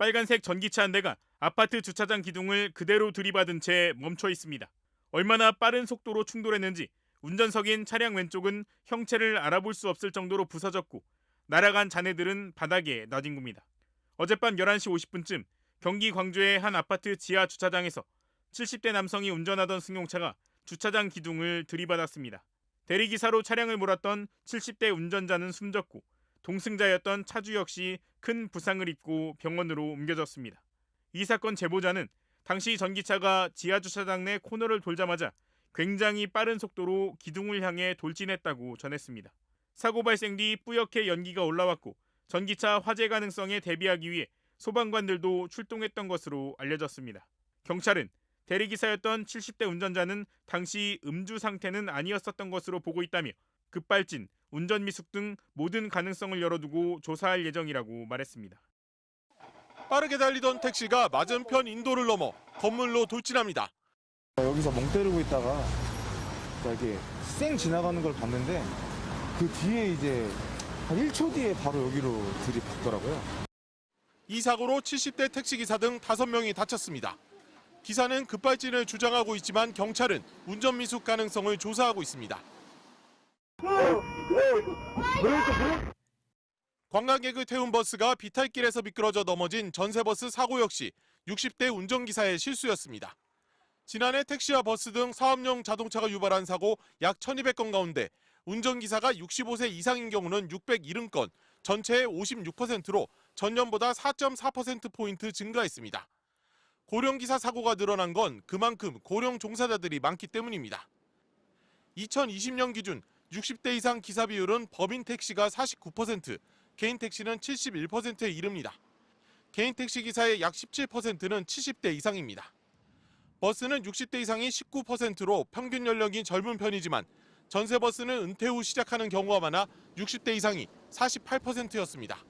빨간색 전기차 한 대가 아파트 주차장 기둥을 그대로 들이받은 채 멈춰 있습니다. 얼마나 빠른 속도로 충돌했는지 운전석인 차량 왼쪽은 형체를 알아볼 수 없을 정도로 부서졌고 날아간 잔해들은 바닥에 나뒹굽니다. 어젯밤 11시 50분쯤 경기 광주의 한 아파트 지하 주차장에서 70대 남성이 운전하던 승용차가 주차장 기둥을 들이받았습니다. 대리기사로 차량을 몰았던 70대 운전자는 숨졌고 동승자였던 차주 역시 큰 부상을 입고 병원으로 옮겨졌습니다. 이 사건 제보자는 당시 전기차가 지하주차장 내 코너를 돌자마자 굉장히 빠른 속도로 기둥을 향해 돌진했다고 전했습니다. 사고 발생 뒤 뿌옇게 연기가 올라왔고 전기차 화재 가능성에 대비하기 위해 소방관들도 출동했던 것으로 알려졌습니다. 경찰은 대리기사였던 70대 운전자는 당시 음주 상태는 아니었었던 것으로 보고 있다며 급발진, 운전 미숙 등 모든 가능성을 열어두고 조사할 예정이라고 말했습니다. 빠르게 달리던 택시가 맞은편 인도를 넘어 건물로 돌진합니다. 여기서 멍 때리고 있다가 이렇게 쌩 지나가는 걸 봤는데 그 뒤에 이제 한 1초 뒤에 바로 여기로 들이받더라고요. 이 사고로 70대 택시기사 등 5명이 다쳤습니다. 기사는 급발진을 주장하고 있지만 경찰은 운전 미숙 가능성을 조사하고 있습니다. 관광객을 태운 버스가 비탈길에서 미끄러져 넘어진 전세버스 사고 역시 60대 운전기사의 실수였습니다. 지난해 택시와 버스 등 사업용 자동차가 유발한 사고 약 1,200건 가운데 운전기사가 65세 이상인 경우는 670건, 전체의 56%로 전년보다 4.4%포인트 증가했습니다. 고령기사 사고가 늘어난 건 그만큼 고령 종사자들이 많기 때문입니다. 2020년 기준 60대 이상 기사 비율은 법인 택시가 49%, 개인 택시는 71%에 이릅니다. 개인 택시 기사의 약 17%는 70대 이상입니다. 버스는 60대 이상이 19%로 평균 연령이 젊은 편이지만 전세버스는 은퇴 후 시작하는 경우가 많아 60대 이상이 48%였습니다.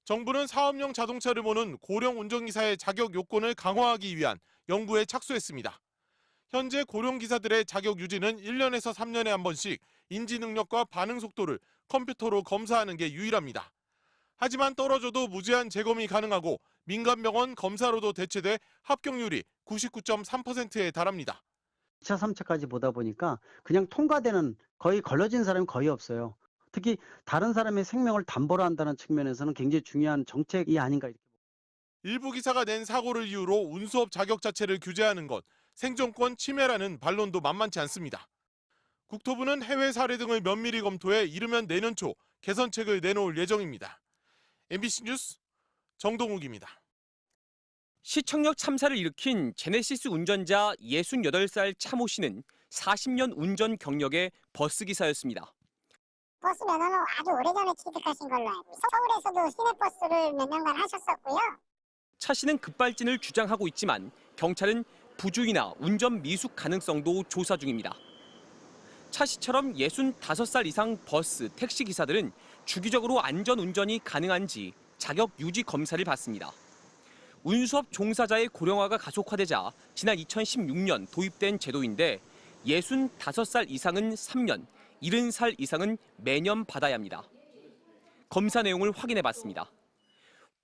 정부는 사업용 자동차를 모는 고령 운전기사의 자격 요건을 강화하기 위한 연구에 착수했습니다. 현재 고령기사들의 자격 유지는 1년에서 3년에 한 번씩 인지 능력과 반응 속도를 컴퓨터로 검사하는 게 유일합니다. 하지만 떨어져도 무제한 재검이 가능하고 민간병원 검사로도 대체돼 합격률이 99.3%에 달합니다. 2차, 3차까지 보다 보니까 그냥 통과되는 거의 걸러진 사람이 거의 없어요. 특히 다른 사람의 생명을 담보로 한다는 측면에서는 굉장히 중요한 정책이 아닌가. 일부 기사가 낸 사고를 이유로 운수업 자격 자체를 규제하는 것, 생존권 침해라는 반론도 만만치 않습니다. 국토부는 해외 사례 등을 면밀히 검토해 이르면 내년 초 개선책을 내놓을 예정입니다. MBC 뉴스 정동욱입니다. 시청역 참사를 일으킨 제네시스 운전자 68살 차모 씨는 40년 운전 경력의 버스기사였습니다. 버스 면허는 아주 오래전에 취득하신 걸로 알고 있어요. 서울에서도 시내버스를 몇 년간 하셨었고요. 차 씨는 급발진을 주장하고 있지만 경찰은 부주의나 운전 미숙 가능성도 조사 중입니다. 차 씨처럼 65살 이상 버스, 택시 기사들은 주기적으로 안전 운전이 가능한지 자격 유지 검사를 받습니다. 운수업 종사자의 고령화가 가속화되자 지난 2016년 도입된 제도인데 65살 이상은 3년, 70살 이상은 매년 받아야 합니다. 검사 내용을 확인해 봤습니다.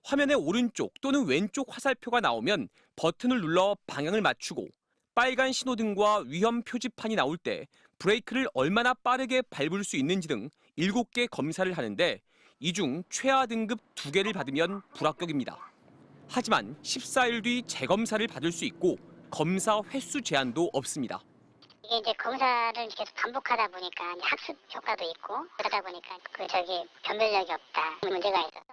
화면의 오른쪽 또는 왼쪽 화살표가 나오면 버튼을 눌러 방향을 맞추고 빨간 신호등과 위험 표지판이 나올 때 브레이크를 얼마나 빠르게 밟을 수 있는지 등 7개 검사를 하는데 이 중 최하 등급 2개를 받으면 불합격입니다. 하지만 14일 뒤 재검사를 받을 수 있고 검사 횟수 제한도 없습니다. 이게 이제 검사를 계속 반복하다 보니까 학습 효과도 있고 그러다 보니까 변별력이 없다 문제가 있어서.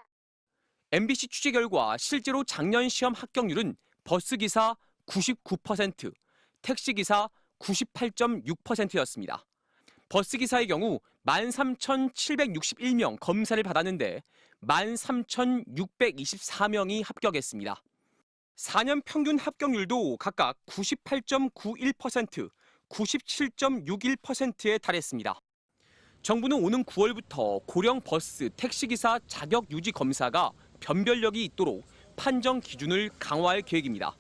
MBC 취재 결과 실제로 작년 시험 합격률은 버스기사 99%, 택시기사 98.6%였습니다. 버스기사의 경우 13,761명 검사를 받았는데 13,624명이 합격했습니다. 4년 평균 합격률도 각각 98.91%, 97.61%에 달했습니다. 정부는 오는 9월부터 고령 버스, 택시기사 자격 유지 검사가 변별력이 있도록 판정 기준을 강화할 계획입니다.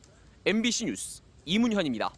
MBC 뉴스 이문현입니다.